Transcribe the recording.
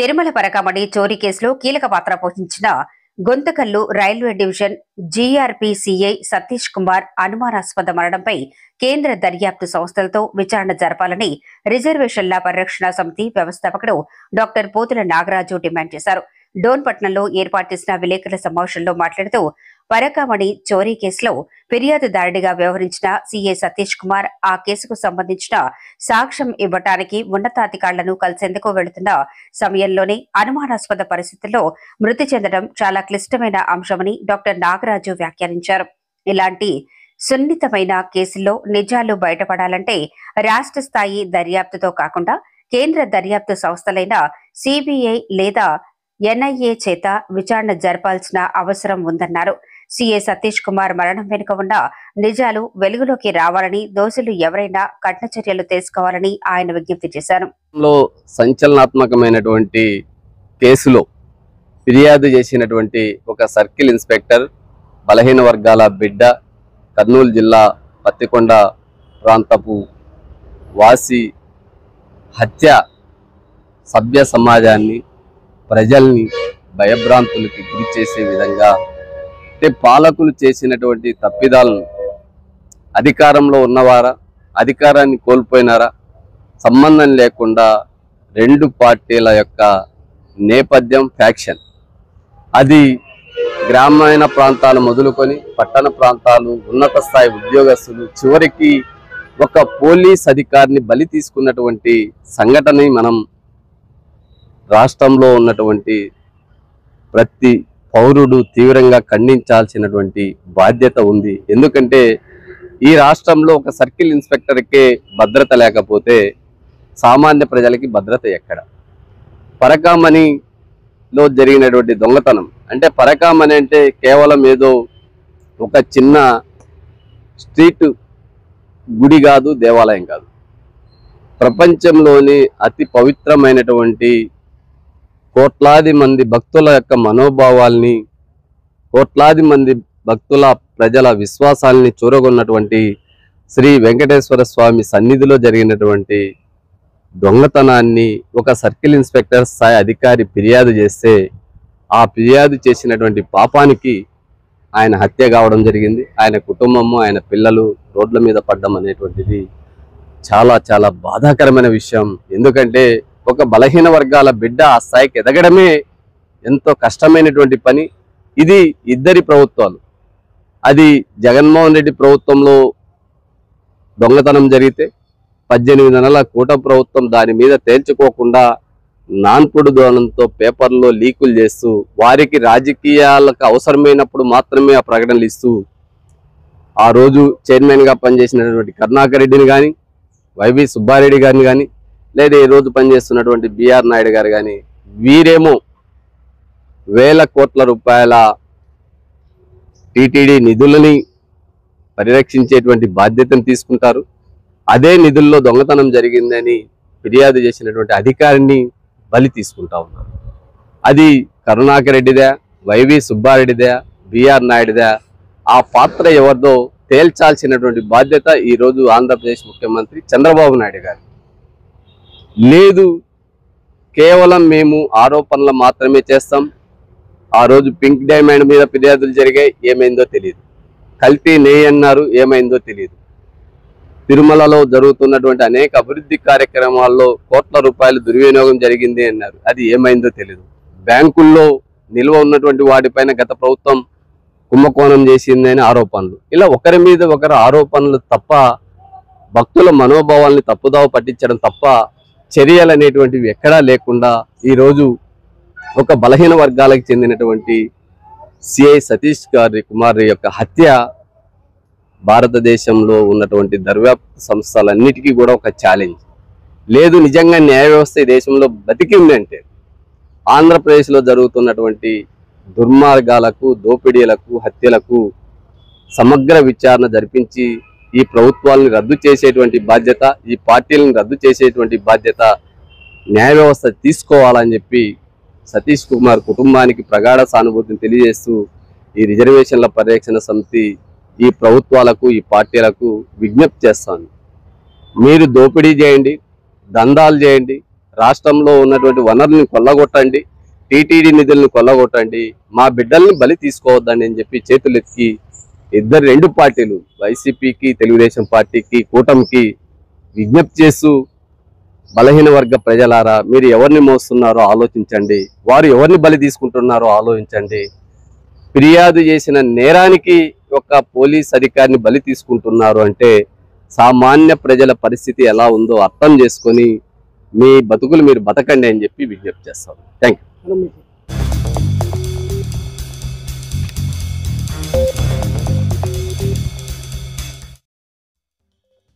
తిరుమల పరకామణి చోరీ కేసులో కీలక పాత్ర పోషించిన Guntakal railway division GRP CI Satish Kumar అనుమానాస్పద మరణంపై కేంద్ర దర్యాప్తు సంస్థలతో విచారణ జరపాలని రిజర్వేషన్ల పరిరక్షణ సమితి వ్యవస్థాపకుడు డాక్టర్ పోతుల నాగరాజు డిమాండ్ చేశారు. డోన్పట్నంలో ఏర్పాటు చేసిన విలేకరుల సమావేశంలో మాట్లాడుతూ పరకామణి చోరీ కేసులో ఫిర్యాదుదారుడిగా వ్యవహరించిన సీఐ సతీష్ కుమార్ ఆ కేసుకు సంబంధించిన సాక్ష్యం ఇవ్వటానికి ఉన్నతాధికారులను కలిసేందుకు వెళుతున్న సమయంలోనే అనుమానాస్పద పరిస్థితుల్లో మృతి చెందడం చాలా క్లిష్టమైన అంశమని డాక్టర్ నాగరాజు వ్యాఖ్యానించారు. ఇలాంటి సున్నితమైన కేసుల్లో నిజాలు బయటపడాలంటే రాష్ట్ర స్థాయి దర్యాప్తుతో కాకుండా కేంద్ర దర్యాప్తు సంస్థలైన సిబిఐ లేదా ఎన్ఐఏ చేత విచారణ జరపాల్సిన అవసరం ఉందన్నారు. సీఐ సతీష్ కుమార్ మరణం వెనుక ఉన్న నిజాలు వెలుగులోకి రావాలని, దోషులు ఎవరైనా కఠిన చర్యలు తీసుకోవాలని ఆయన విజ్ఞప్తి చేశారు. సంచలనాత్మకమైనటువంటి కేసులో ఫిర్యాదు చేసినటువంటి ఒక సర్కిల్ ఇన్స్పెక్టర్, బలహీన వర్గాల బిడ్డ, కర్నూలు జిల్లా పత్తికొండ ప్రాంతపు వాసి హత్య సభ్య సమాజాన్ని, ప్రజల్ని భయభ్రాంతులకి గురి చేసే విధంగా పాలకులు చేసినటువంటి తప్పిదాలను అధికారంలో ఉన్నవారా, అధికారాన్ని కోల్పోయినారా సంబంధం లేకుండా రెండు పార్టీల యొక్క నేపథ్యం, ఫ్యాక్షన్, అది గ్రామీణ ప్రాంతాలు మొదలుకొని పట్టణ ప్రాంతాలు, ఉన్నత స్థాయి ఉద్యోగస్తులు, చివరికి ఒక పోలీస్ అధికారిని బలి తీసుకున్నటువంటి సంఘటనని మనం రాష్ట్రంలో ఉన్నటువంటి ప్రతి పౌరుడు తీవ్రంగా ఖండించాల్సినటువంటి బాధ్యత ఉంది. ఎందుకంటే ఈ రాష్ట్రంలో ఒక సర్కిల్ ఇన్స్పెక్టర్కే భద్రత లేకపోతే సామాన్య ప్రజలకి భద్రత ఎక్కడ? పరకామణిలో జరిగినటువంటి దొంగతనం అంటే, పరకామణి అంటే కేవలం ఏదో ఒక చిన్న స్ట్రీట్ గుడి కాదు, దేవాలయం కాదు. ప్రపంచంలోని అతి పవిత్రమైనటువంటి కోట్లాది మంది భక్తుల యొక్క మనోభావాల్ని, కోట్లాది మంది భక్తుల ప్రజల విశ్వాసాల్ని చూరగొన్నటువంటి శ్రీ వెంకటేశ్వర స్వామి సన్నిధిలో జరిగినటువంటి దొంగతనాన్ని ఒక సర్కిల్ ఇన్స్పెక్టర్ స్థాయి అధికారి ఫిర్యాదు చేస్తే, ఆ ఫిర్యాదు చేసినటువంటి పాపానికి ఆయన హత్య కావడం జరిగింది. ఆయన కుటుంబము, ఆయన పిల్లలు రోడ్ల మీద పడ్డం అనేటువంటిది చాలా చాలా బాధాకరమైన విషయం. ఎందుకంటే ఒక బలహీన వర్గాల బిడ్డ ఆ స్థాయికి ఎదగడమే ఎంతో కష్టమైనటువంటి పని. ఇది ఇద్దరి ప్రభుత్వాలు, అది జగన్మోహన్ రెడ్డి ప్రభుత్వంలో దొంగతనం జరిగితే 18 నెలల కూటమి ప్రభుత్వం దాని మీద తేల్చుకోకుండా నాన్పుడు దోనంతో పేపర్లో లీకులు చేస్తూ, వారికి రాజకీయాలకు అవసరమైనప్పుడు మాత్రమే ఆ ప్రకటనలు ఇస్తూ, ఆ రోజు చైర్మన్గా పనిచేసినటువంటి కరుణాకర్ రెడ్డిని కానీ, వైవి సుబ్బారెడ్డి గారిని కానీ, లేదా ఈ రోజు పనిచేస్తున్నటువంటి బిఆర్ నాయుడు గారు కానీ, వీరేమో వేల కోట్ల రూపాయల టీటీడీ నిధులని పరిరక్షించేటువంటి బాధ్యతను తీసుకుంటారు. అదే నిధుల్లో దొంగతనం జరిగిందని ఫిర్యాదు చేసినటువంటి అధికారిని బలి తీసుకుంటా ఉన్నారు. అది కరుణాకర్ రెడ్డిదే, వైవి సుబ్బారెడ్డిదే, బిఆర్ నాయుడుదే, ఆ పాత్ర ఎవరిదో తేల్చాల్సినటువంటి బాధ్యత ఈరోజు ఆంధ్రప్రదేశ్ ముఖ్యమంత్రి చంద్రబాబు నాయుడు గారు. లేదు, కేవలం మేము ఆరోపణలు మాత్రమే చేస్తాం. ఆ రోజు పింక్ డైమండ్ మీద ఫిర్యాదులు జరిగాయి, ఏమైందో తెలియదు. కల్తీ నెయ్యి అన్నారు, ఏమైందో తెలియదు. తిరుమలలో జరుగుతున్నటువంటి అనేక అభివృద్ధి కార్యక్రమాల్లో కోట్ల రూపాయలు దుర్వినియోగం జరిగింది అన్నారు, అది ఏమైందో తెలియదు. బ్యాంకుల్లో నిల్వ ఉన్నటువంటి వాటిపైన గత ప్రభుత్వం కుంభకోణం చేసింది అని ఆరోపణలు. ఇలా ఒకరి మీద ఒకరు ఆరోపణలు తప్ప, భక్తుల మనోభావాల్ని తప్పుదావ పట్టించడం తప్ప చర్యలు అనేటువంటివి ఎక్కడా లేకుండా ఈరోజు ఒక బలహీన వర్గాలకు చెందినటువంటి సిఐ సతీష్ కుమార్ యొక్క హత్య భారతదేశంలో ఉన్నటువంటి దర్యాప్తు సంస్థలన్నిటికీ కూడా ఒక ఛాలెంజ్. లేదు, నిజంగా న్యాయ వ్యవస్థ ఈ దేశంలో బతికింది అంటే ఆంధ్రప్రదేశ్లో జరుగుతున్నటువంటి దుర్మార్గాలకు, దోపిడీలకు, హత్యలకు సమగ్ర విచారణ జరిపించి ఈ ప్రభుత్వాలను రద్దు చేసేటువంటి బాధ్యత, ఈ పార్టీలను రద్దు చేసేటువంటి బాధ్యత న్యాయ వ్యవస్థ తీసుకోవాలని చెప్పి సతీష్ కుమార్ కుటుంబానికి ప్రగాఢ సానుభూతిని తెలియజేస్తూ ఈ రిజర్వేషన్ల పరిరక్షణ సమితి ఈ ప్రభుత్వాలకు, ఈ పార్టీలకు విజ్ఞప్తి చేస్తాను. మీరు దోపిడీ చేయండి, దందాలు చేయండి, రాష్ట్రంలో ఉన్నటువంటి వనరుల్ని కొల్లగొట్టండి, టీటీడీ నిధుల్ని కొల్లగొట్టండి, మా బిడ్డల్ని బలి తీసుకోవద్దండి అని చెప్పి చేతులెత్తి రెండు పార్టీలు వైసీపీకి, తెలుగుదేశం పార్టీకి, కూటమికి విజ్ఞప్తి చేస్తూ బలహీన వర్గ ప్రజలారా మీరు ఎవరిని మోస్తున్నారో ఆలోచించండి, వారు ఎవరిని బలి తీసుకుంటున్నారో ఆలోచించండి. ఫిర్యాదు చేసిన నేరానికి ఒక పోలీస్ అధికారిని బలి తీసుకుంటున్నారు అంటే సామాన్య ప్రజల పరిస్థితి ఎలా ఉందో అర్థం చేసుకొని మీ బతుకులు మీరు బతకండి అని చెప్పి విజ్ఞప్తి చేస్తాం. Thank you.